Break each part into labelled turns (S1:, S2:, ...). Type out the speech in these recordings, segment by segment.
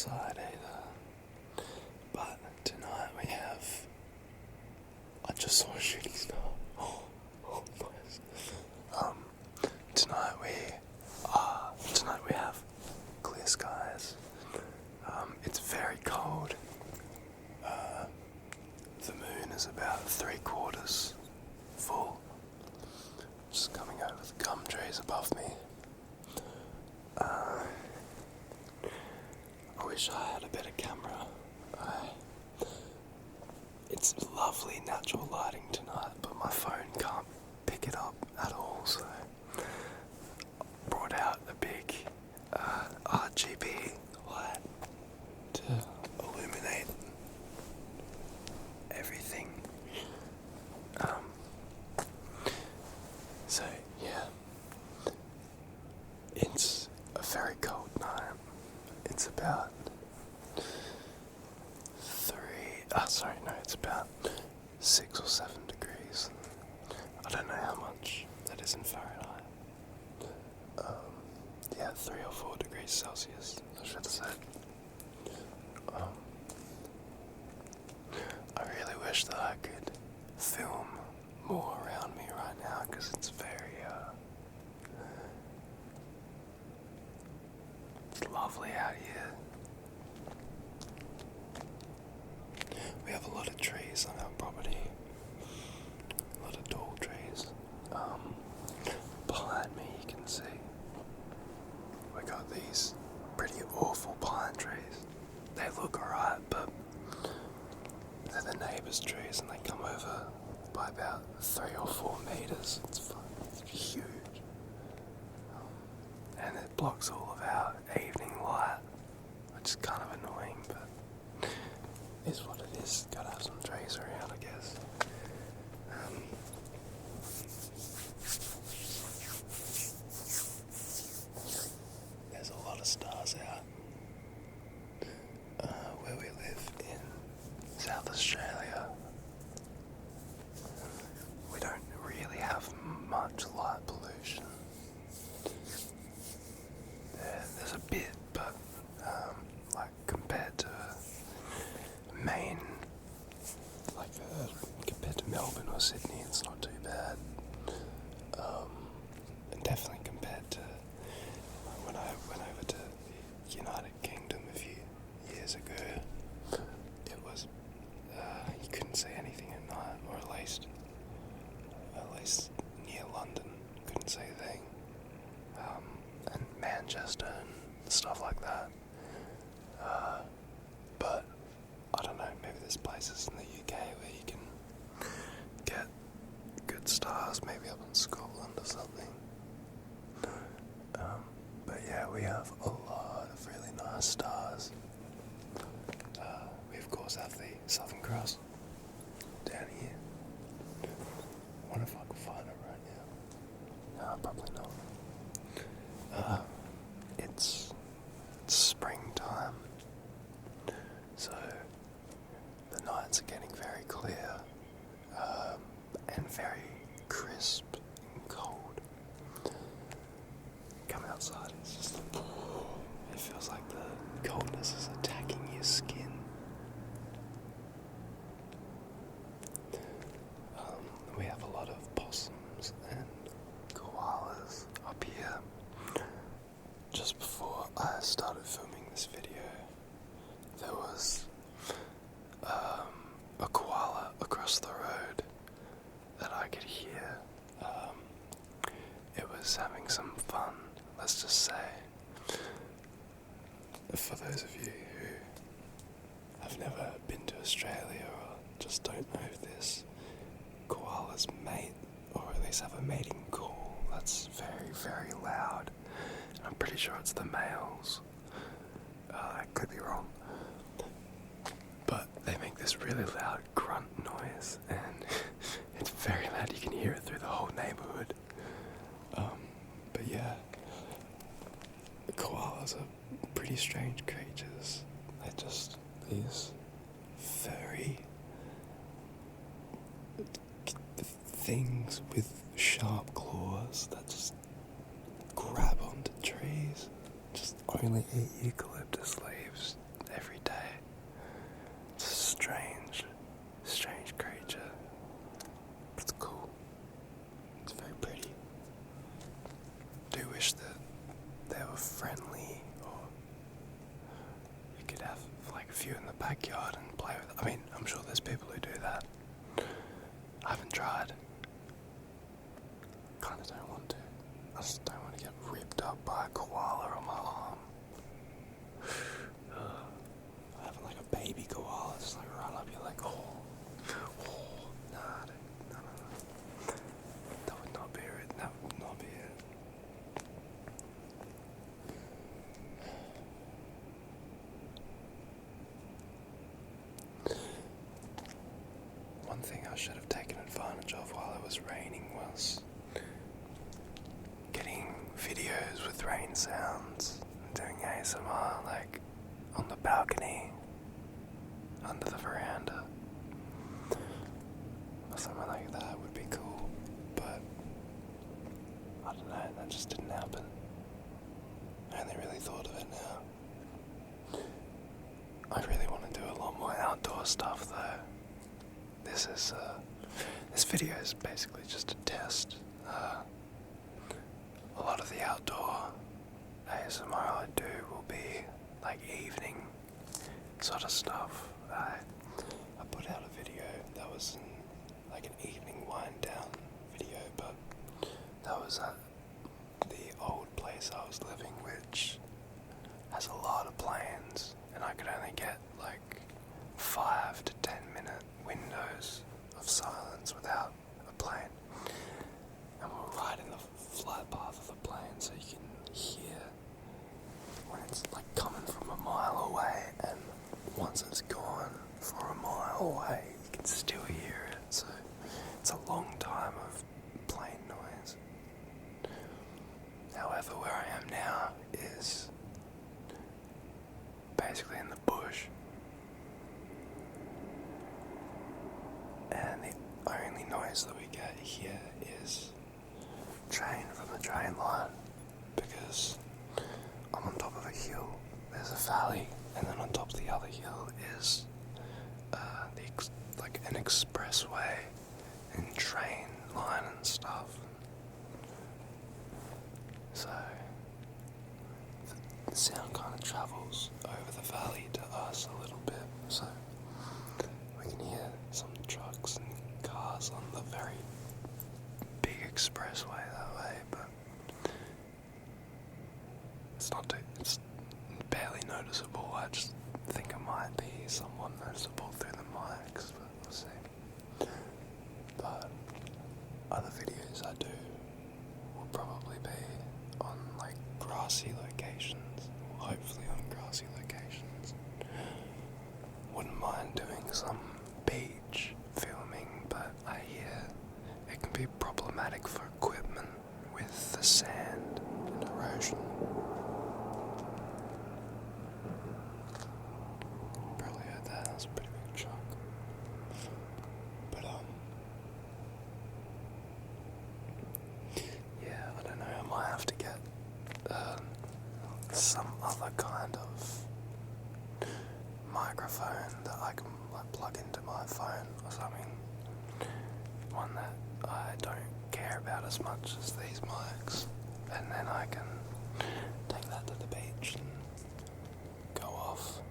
S1: outside either. But tonight we have... I just saw a shooting star. Oh, nice. Tonight we have clear skies. It's very cold. The moon is about 3/4 full. Just coming over the gum trees above me. I wish I had a better camera. It's lovely natural lighting tonight, but my phone can't pick it up at all, so I brought out a big RGB light to illuminate everything. So yeah, it's a very cold night. It's about it's about 6 or 7 degrees. I don't know how much that is in Fahrenheit. 3 or 4 degrees Celsius, I should have said. I really wish that I could film more around me right now, because it's very, it's lovely out here. We have a lot of trees on our property, a lot of tall trees. Behind me you can see we got these pretty awful pine trees. They look alright, but they're the neighbours' trees and they come over by about 3 or 4 metres. It's huge. And it blocks all of our evening light, which is kind of annoying, but is what it is. Gotta have some trees around, I guess. There's a lot of stars out where we live in South Australia. We don't really have much light pollution. There's a bit, but compared to Maine, compared to Melbourne or Sydney, it's not too bad. And definitely compared to when I went over to the United Kingdom a few years ago, it was you couldn't see anything at night, or at least near London, couldn't see a thing. And Manchester and stuff like that. But I don't know, maybe there's places in the UK where you can get good stars, maybe up in Scotland or something. But yeah, we have a lot of really nice stars. We of course have the Southern Cross down here. I wonder if I can find it right now. No, probably not. It's springtime, so the nights are getting very clear and very crisp and cold. Come outside, it's just it feels like the coldness is attacking your skin. We have a lot of possums and koalas up here. Just before I started filming this video, there was a koala across the road that I could hear. It was having some fun, let's just say. For those of you who have never been to Australia or just don't know this, koalas mate, or at least have a mating call that's very, very loud. And I'm pretty sure it's the males. I could be wrong. But they make this really loud grunt noise, and it's very loud. You can hear it through the whole neighbourhood. But yeah, the koalas are pretty strange creatures. They're just these furry things with sharp claws that just grab onto trees, just only eat eucalyptus leaves. a few in the backyard and play with it. I mean, I'm sure there's people who do that. I haven't tried. Kinda don't want to. I just don't want to get ripped up by a koala on my arm. Having like a baby koala just like run up your leg. Nah, no. That would not be it. That would not be it. One thing I should have taken advantage of while it was raining was getting videos with rain sounds and doing ASMR like on the balcony, under the veranda, or something like that would be cool, but I don't know, that just didn't happen. I only really thought of it now. I really want to do a lot more outdoor stuff though. This video is basically just a test. A lot of the outdoor ASMR I do will be like evening sort of stuff. I put out a video that was like an evening wind down video, but that was at the old place I was living, which has a lot of planes, and I could only get like 5 to 10 minute windows of silence without a plane. And we're right in the flight path of the plane, so you can hear when it's like coming from a mile away, and once it's gone for a mile away, you can still hear it. So it's a long time of plane noise. However, where I am now is basically in the bush, and the only noise that we get here is train from the train line, because I'm on top of a hill, there's a valley, and then on top of the other hill is like an expressway and train line and stuff. So the sound kind of travels over the valley to us a little bit, so we can hear some trucks and cars on the very big expressway that way, but it's barely noticeable. I just think it might be somewhat noticeable through the mics, but we'll see. But other videos I do will probably be on like grassy locations, or hopefully on grassy locations. Wouldn't mind doing some beach filming, but I hear it can be problematic for equipment with the sand and erosion. Probably heard that. That was a pretty big chunk. But yeah, I don't know. I might have to get some other kind of microphone that I can like plug into my phone or something. One that I don't care about as much as these mics, and then I can take that to the beach and go off.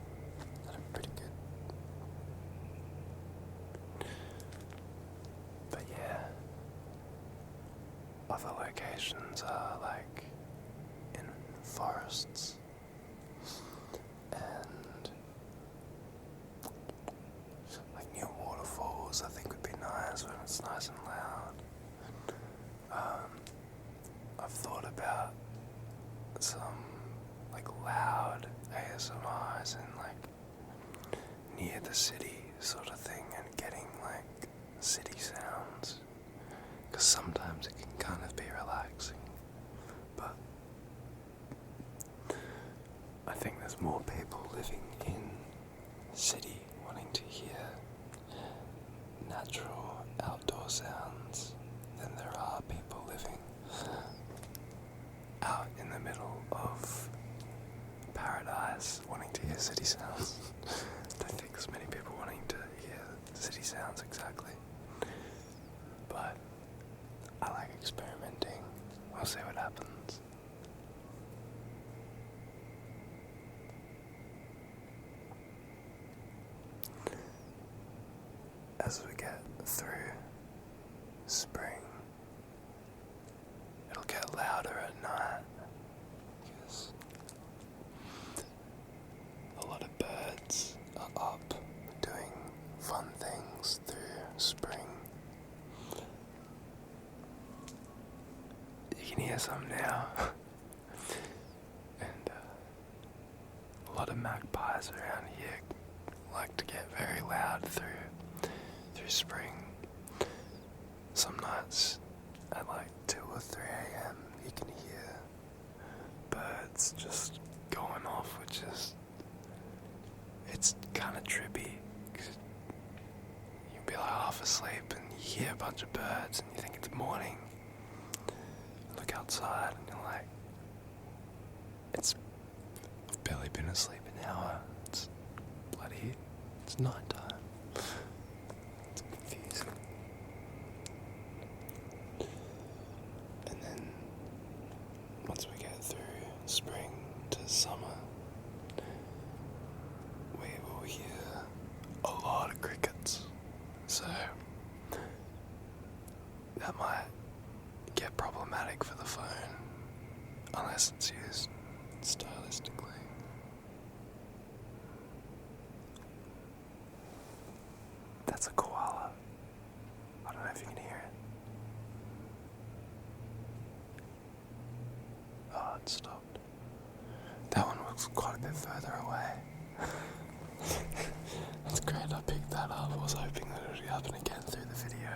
S1: That'd be pretty good. But yeah, other locations are like in forests and like near waterfalls. I think would be nice when it's nice and loud. I've thought about some like loud ASMRs in like near the city sort of thing, and getting like city sounds, because sometimes it can kind of be relaxing, but I think there's more people living in the city wanting to hear natural outdoor sounds than there are people living out in the middle of paradise wanting to hear city sounds. I don't think there's many people wanting to hear city sounds exactly, but I like experimenting. We'll see what happens. as we get through spring, it'll get louder at night because a lot of birds are up doing fun things through spring. You can hear some now. And a lot of magpies around here like to get very loud through spring. Some nights at like 2 or 3 a.m. you can hear birds just going off, which is, it's kind of trippy, because you'll be like half asleep and you hear a bunch of birds and you think it's morning. Look outside and you're like, I've barely been asleep an hour. It's night time. It's confusing. And then once we get through spring to summer, we will hear a lot of crickets. So that might get problematic for the phone unless it's used stylistically. That's a koala. I don't know if you can hear it. Oh, it stopped. That one looks quite a bit further away. That's great, I picked that up. I was hoping that it would happen again through the video.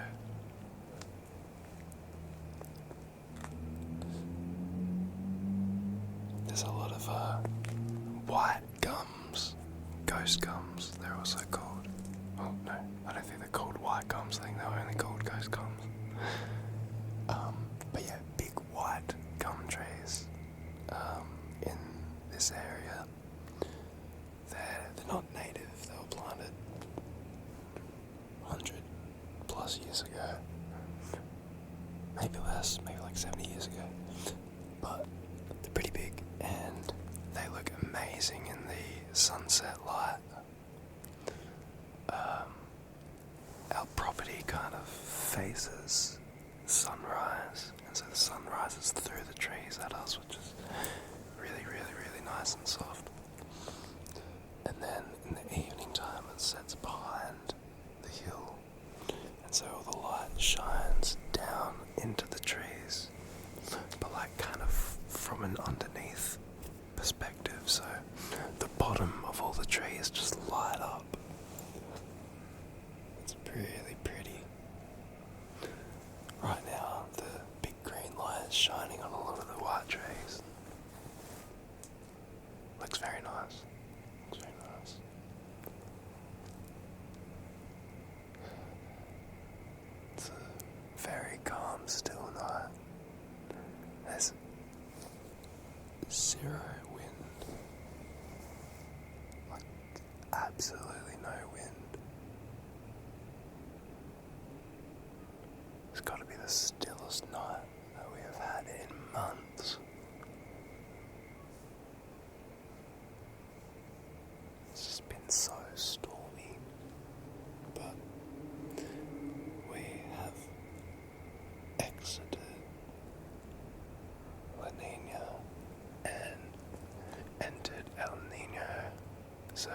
S1: There's a lot of white gums, ghost gums, they're also called. Oh no, I don't think they're called white gums, I think they're only called ghost gums. But yeah, big white gum trees in this area. They're not native, they were planted 100 plus years ago. Maybe less, maybe like 70 years ago. But they're pretty big and they look amazing in the sunset light. Our property kind of faces sunrise, and so the sun rises through the trees at us, which is really, really, really nice and soft. And then in the evening time it sets behind the hill, and so all the light shines down into the trees, but like kind of from an underneath perspective, so the bottom of all the trees just light up. It's really pretty. Right now the big green light is shining on a lot of the white trees. Looks very nice. It's very nice. It's a very calm, still night. There's zero wind. Like, absolutely no wind. It's got to be the stillest night that we have had in months. It's just been so stormy, but we have exited La Nina and entered El Nino, so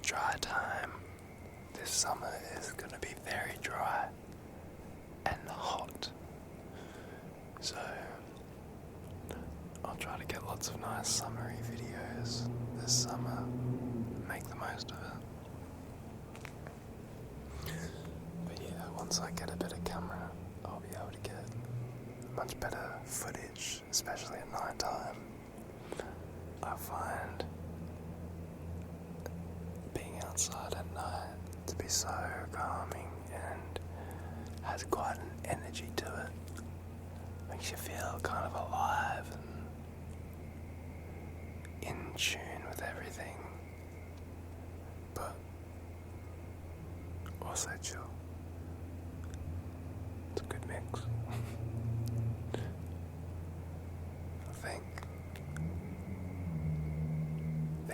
S1: dry time this summer is going to be very dry and hot, so I'll try to get lots of nice summery videos this summer, make the most of it. But yeah, once I get a better camera, I'll be able to get much better footage, especially at night time. I find being outside at night to be so calming and has quite an energy to it. Makes you feel kind of alive and in tune with everything, but also chill. It's a good mix. I think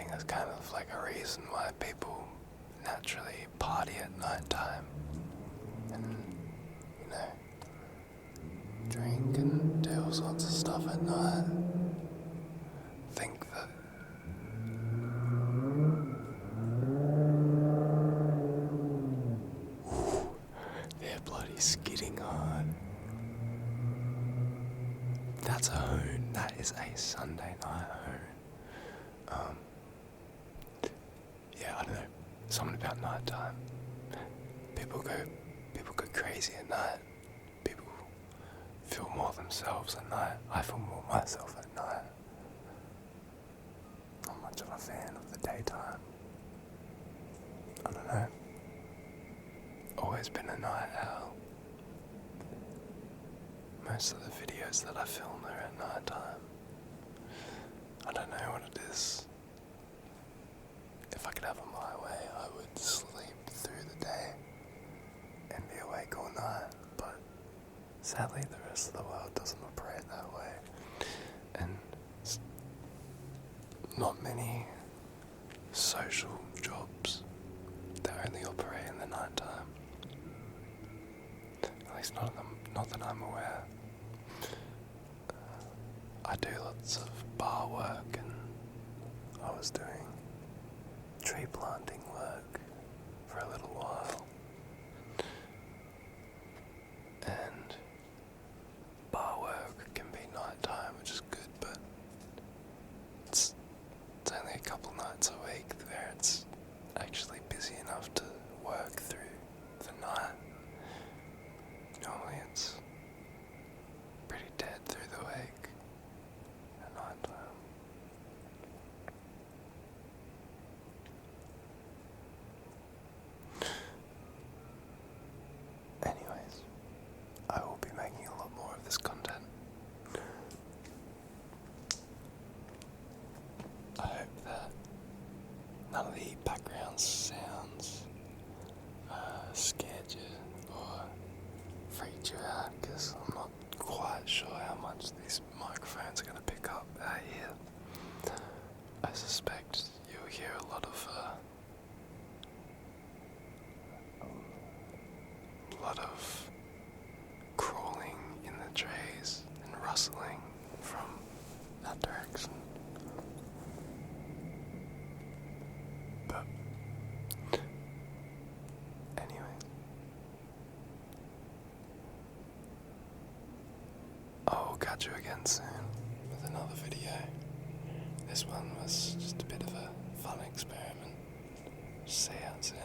S1: that's kind of like a reason why people naturally party at night time and, you know, drink and do all sorts of stuff at night. Think that they're bloody skidding hard. That's a hoon. That is a Sunday night hoon. Yeah, I don't know. Something about night time. People go crazy at night. People feel more themselves at night. I feel more myself at night. Not much of a fan of the daytime. I don't know. Always been a night owl. Most of the videos that I film are at night time. I don't know what it is. If I could have it my way, I would sleep through the day and be awake all night, but sadly the rest of the world doesn't operate that way, and not many social jobs that only operate in the night time. At least not that I'm aware. I do lots of bar work, and I was doing tree planting work for a little while, and bar work can be nighttime, which is good, but it's only a couple nights a week where it's actually busy enough to work through the night. Normally it's pretty dead through the week at night time. Anyways, I will be making a lot more of this content. I hope that none of the background sounds scared you or freaked you out, because I'm not quite sure how much these microphones are going to pick up out here. I suspect you'll hear a lot of crawling in the trees and rustling from that direction. But anyway, I'll catch you again soon with another video. This one was just a bit of a fun experiment. See how it sounds.